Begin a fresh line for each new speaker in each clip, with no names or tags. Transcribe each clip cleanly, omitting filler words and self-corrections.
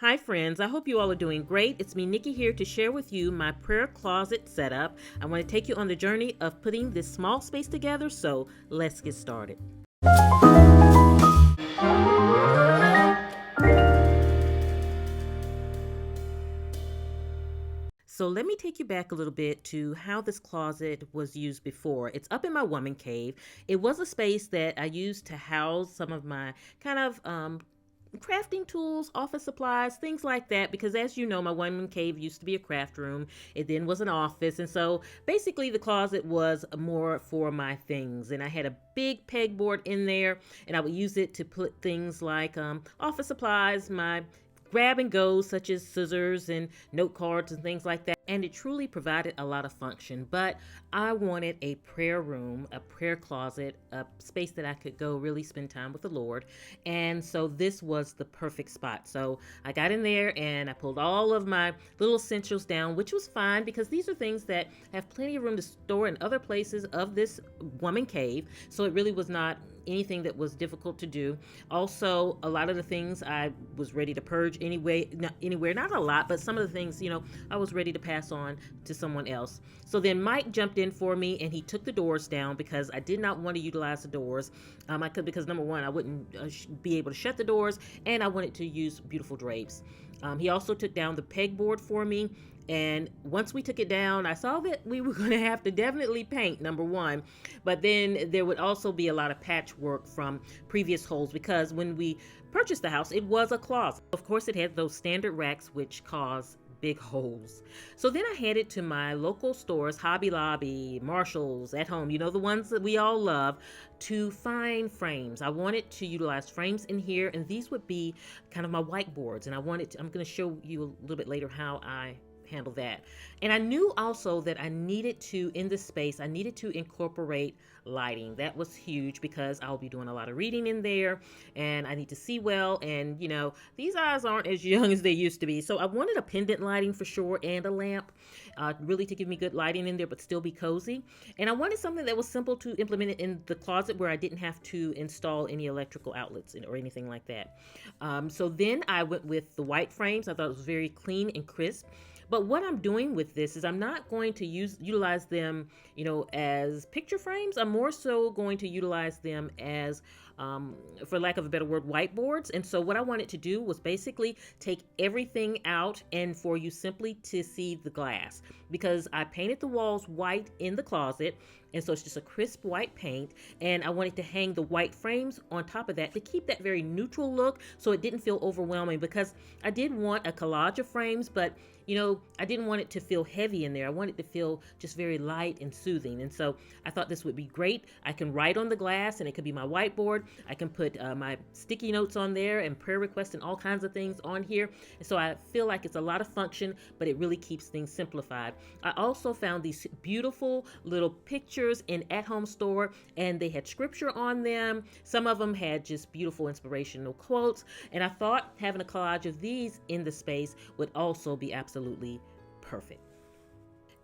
Hi friends, I hope you all are doing great. It's me, Nikki, here to share with you my prayer closet setup. I want to take you on the journey of putting this small space together, so let's get started. So let me take you back a little bit to how this closet was used before. It's up in my woman cave. It was a space that I used to house some of my kind of crafting tools, office supplies, things like that. Because as you know, my woman cave used to be a craft room. It then was an office. And so basically the closet was more for my things. And I had a big pegboard in there and I would use it to put things like office supplies, my grab and goes such as scissors and note cards and things like that. And it truly provided a lot of function. But I wanted a prayer room, a prayer closet, a space that I could go really spend time with the Lord. And so this was the perfect spot. So I got in there and I pulled all of my little essentials down, which was fine because these are things that have plenty of room to store in other places of this woman cave. So it really was not anything that was difficult to do. Also, a lot of the things I was ready to purge anyway, not a lot, but some of the things, I was ready to pass on to someone else. So then Mike jumped in for me and he took the doors down because I did not want to utilize the doors. Because number one, I wouldn't be able to shut the doors, and I wanted to use beautiful drapes. He also took down the pegboard for me. And once we took it down, I saw that we were going to have to definitely paint, number one. But then there would also be a lot of patchwork from previous holes because when we purchased the house, it was a closet. Of course, it had those standard racks which cause big holes. So then I headed to my local stores, Hobby Lobby, Marshall's, At Home, the ones that we all love, to find frames. I wanted to utilize frames in here, and these would be kind of my whiteboards. And I'm going to show you a little bit later how I handle that. And I knew also that in this space, I needed to incorporate lighting. That was huge because I'll be doing a lot of reading in there and I need to see well. And these eyes aren't as young as they used to be. So I wanted a pendant lighting for sure and a lamp, really to give me good lighting in there, but still be cozy. And I wanted something that was simple to implement it in the closet where I didn't have to install any electrical outlets or anything like that. So then I went with the white frames. I thought it was very clean and crisp. But what I'm doing with this is I'm not going to utilize them, as picture frames. I'm more so going to utilize them as, for lack of a better word, whiteboards. And so what I wanted to do was basically take everything out and for you simply to see the glass, because I painted the walls white in the closet. And so it's just a crisp white paint. And I wanted to hang the white frames on top of that to keep that very neutral look so it didn't feel overwhelming, because I did want a collage of frames, but I didn't want it to feel heavy in there. I wanted it to feel just very light and soothing. And so I thought this would be great. I can write on the glass and it could be my whiteboard. I can put my sticky notes on there and prayer requests and all kinds of things on here. And so I feel like it's a lot of function, but it really keeps things simplified. I also found these beautiful little pictures in At Home store, and they had scripture on them. Some of them had just beautiful inspirational quotes. And I thought having a collage of these in the space would also be absolutely perfect.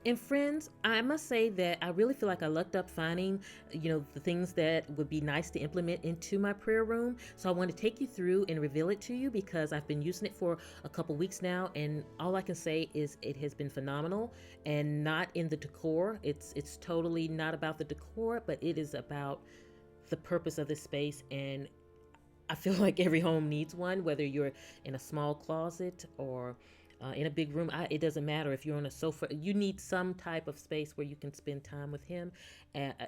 And friends, I must say that I really feel like I lucked up finding, the things that would be nice to implement into my prayer room. So I want to take you through and reveal it to you because I've been using it for a couple weeks now, and all I can say is it has been phenomenal, and not in the decor. It's totally not about the decor, but it is about the purpose of this space. And I feel like every home needs one, whether you're in a small closet or in a big room. It doesn't matter if you're on a sofa. You need some type of space where you can spend time with him.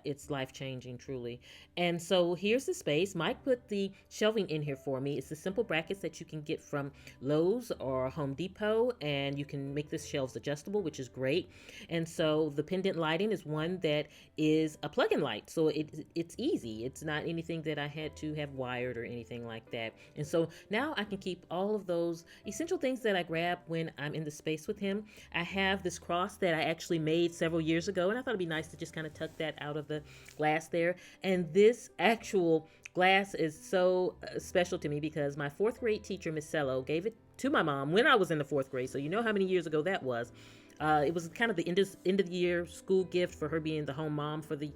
It's life-changing, truly. And so here's the space. Mike put the shelving in here for me. It's the simple brackets that you can get from Lowe's or Home Depot, and you can make the shelves adjustable, which is great. And so the pendant lighting is one that is a plug-in light. So it's easy. It's not anything that I had to have wired or anything like that. And so now I can keep all of those essential things that I grab when I'm in the space with him. I have this cross that I actually made several years ago, and I thought it'd be nice to just kind of tuck that out of the glass there. And this actual glass is so special to me because my fourth grade teacher, Miss Cello, gave it to my mom when I was in the fourth grade. So you know how many years ago that was. It was kind of the end of the year school gift for her being the home mom for the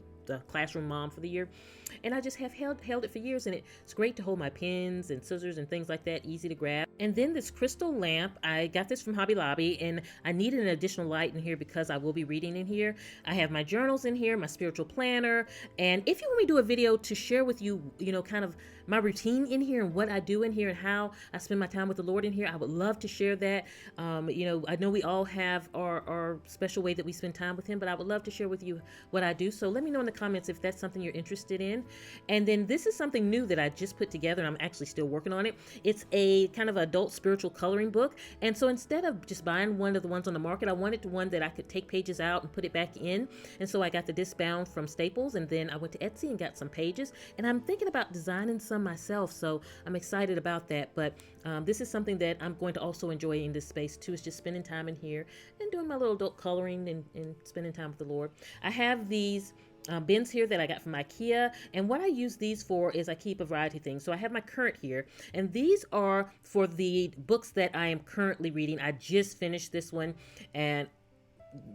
classroom mom for the year. And I just have held it for years, and it's great to hold my pens and scissors and things like that, easy to grab. And then this crystal lamp, I got this from Hobby Lobby, and I needed an additional light in here because I will be reading in here. I have my journals in here, my spiritual planner, and if you want me to do a video to share with you, kind of my routine in here and what I do in here and how I spend my time with the Lord in here, I would love to share that. I know we all have our special way that we spend time with Him, but I would love to share with you what I do. So let me know in the comments if that's something you're interested in. And then this is something new that I just put together, and I'm actually still working on it. It's a kind of adult spiritual coloring book. And so instead of just buying one of the ones on the market, I wanted one that I could take pages out and put it back in. And so I got the disc bound from Staples, and then I went to Etsy and got some pages. And I'm thinking about designing some myself, so I'm excited about that. But this is something that I'm going to also enjoy in this space too, is just spending time in here and doing my little adult coloring and spending time with the Lord. I have these bins here that I got from IKEA, and what I use these for is I keep a variety of things. So I have my current here, and these are for the books that I am currently reading. I just finished this one, and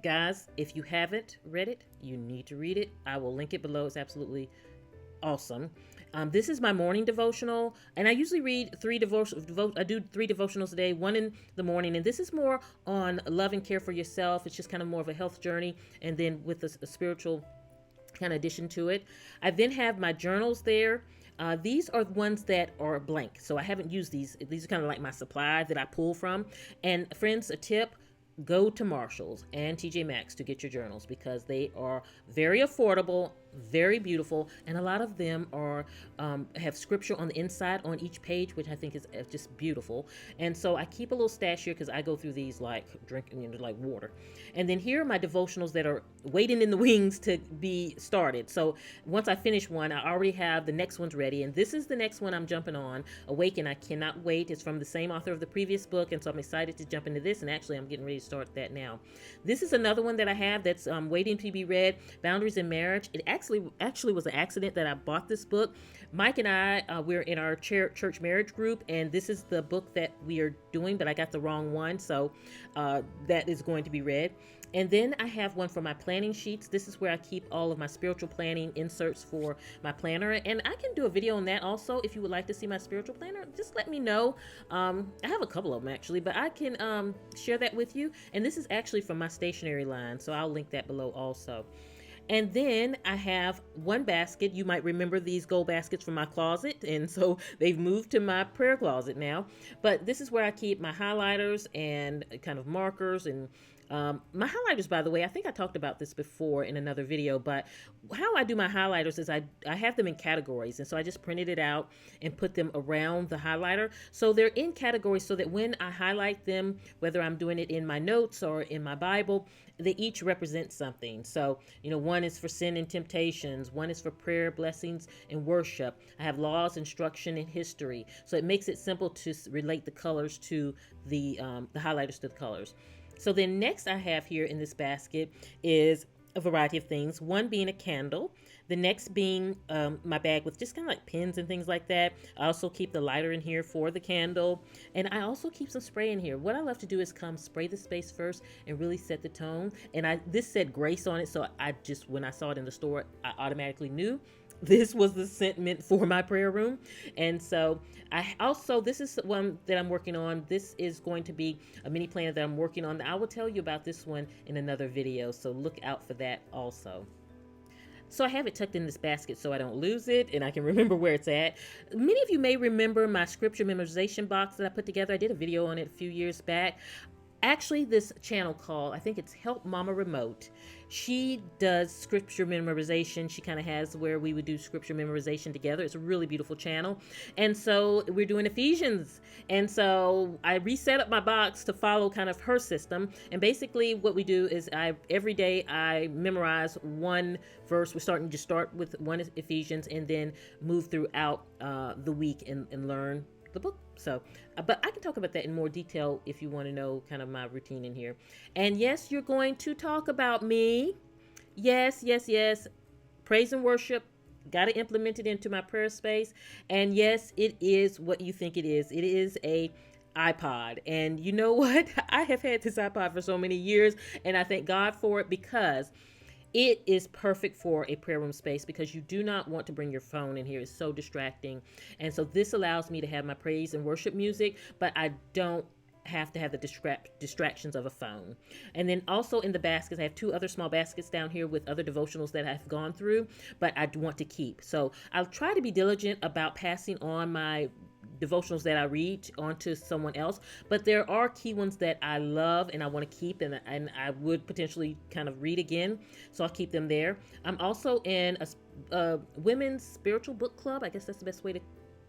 guys, if you haven't read it, you need to read it. I will link it below. It's absolutely awesome. This is my morning devotional, and I usually read I do 3 devotionals a day, one in the morning, and this is more on love and care for yourself. It's just kind of more of a health journey, and then with a spiritual kind of addition to it. I then have my journals there. These are ones that are blank, so I haven't used these. These are kind of like my supply that I pull from. And friends, a tip: go to Marshall's and TJ Maxx to get your journals, because they are very affordable, very beautiful, and a lot of them are have scripture on the inside on each page, which I think is just beautiful. And so I keep a little stash here because I go through these like drinking, like water. And then here are my devotionals that are waiting in the wings to be started. So once I finish one, I already have the next one's ready, and this is the next one I'm jumping on. Awaken, I cannot wait. It's from the same author of the previous book, and so I'm excited to jump into this, and actually I'm getting ready to start that now. This is another one that I have that's waiting to be read, Boundaries in Marriage. It actually was an accident that I bought this book. Mike and I, we're in our church marriage group, and this is the book that we are doing, but I got the wrong one, so that is going to be read. And then I have one for my planning sheets. This is where I keep all of my spiritual planning inserts for my planner. And I can do a video on that also. If you would like to see my spiritual planner, just let me know. I have a couple of them actually, but I can share that with you. And this is actually from my stationery line, so I'll link that below also. And then I have one basket. You might remember these gold baskets from my closet, and so they've moved to my prayer closet now. But this is where I keep my highlighters and kind of markers. And my highlighters, by the way, I think I talked about this before in another video, but how I do my highlighters is I have them in categories. And so I just printed it out and put them around the highlighter. So they're in categories so that when I highlight them, whether I'm doing it in my notes or in my Bible, they each represent something. So, one is for sin and temptations. One is for prayer, blessings, and worship. I have laws, instruction, and history. So it makes it simple to relate the colors to the highlighters to the colors. So then next I have here in this basket is a variety of things. One being a candle. The next being my bag with just kind of like pins and things like that. I also keep the lighter in here for the candle. And I also keep some spray in here. What I love to do is spray the space first and really set the tone. And this said grace on it. So when I saw it in the store, I automatically knew this was the scent for my prayer room. And so this is one that I'm working on. This is going to be a mini planner that I'm working on. I will tell you about this one in another video, so look out for that also. So I have it tucked in this basket so I don't lose it and I can remember where it's at. Many of you may remember my scripture memorization box that I put together. I did a video on it a few years back. Actually, this channel called, I think it's Help Mama Remote. She does scripture memorization. She kind of has where we would do scripture memorization together. It's a really beautiful channel. And so we're doing Ephesians. And so I reset up my box to follow kind of her system. And basically what we do is every day I memorize one verse. We're just start with one Ephesians and then move throughout the week and learn the book. So, but I can talk about that in more detail if you want to know kind of my routine in here. And yes, you're going to talk about me. Yes. Praise and worship. Got to implement it into my prayer space. And yes, it is what you think it is. It is a iPod. And you know what? I have had this iPod for so many years, and I thank God for it because It is perfect for a prayer room space because you do not want to bring your phone in here. It's so distracting. And so this allows me to have my praise and worship music, but I don't have to have the distractions of a phone. And then also in the baskets, I have two other small baskets down here with other devotionals that I've gone through, but I want to keep. So I'll try to be diligent about passing on my devotionals that I read onto someone else, but there are key ones that I love and I want to keep, and I would potentially kind of read again, so I'll keep them there. I'm also in a women's spiritual book club. I guess that's the best way to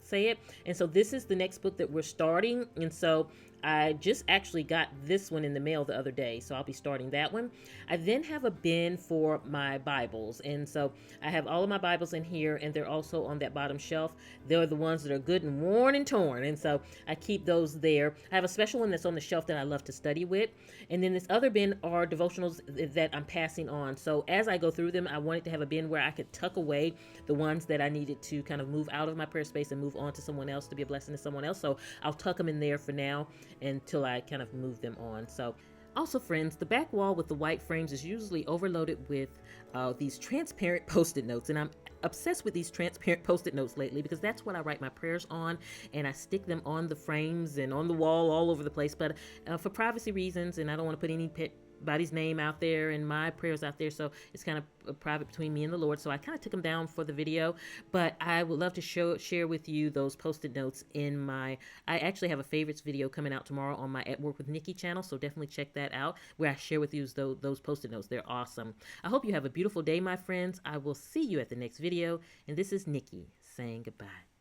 say it. And so this is the next book that we're starting, and so I just actually got this one in the mail the other day, so I'll be starting that one. I then have a bin for my Bibles, and so I have all of my Bibles in here, and they're also on that bottom shelf. They're the ones that are good and worn and torn, and so I keep those there. I have a special one that's on the shelf that I love to study with, and then this other bin are devotionals that I'm passing on. So as I go through them, I wanted to have a bin where I could tuck away the ones that I needed to kind of move out of my prayer space and move on to someone else, to be a blessing to someone else. So I'll tuck them in there for now until I kind of move them on. So also, friends, the back wall with the white frames is usually overloaded with these transparent Post-it notes, and I'm obsessed with these transparent Post-it notes lately because that's what I write my prayers on, and I stick them on the frames and on the wall all over the place. But for privacy reasons, and I don't want to put anybody's name out there and my prayers out there, so it's kind of private between me and the Lord, so I kind of took them down for the video. But I would love to share with you those Post-it notes I actually have a favorites video coming out tomorrow on my At Work with Nikki channel, so definitely check that out, where I share with you those Post-it notes. They're awesome. I hope you have a beautiful day, my friends. I will see you at the next video, and this is Nikki saying goodbye.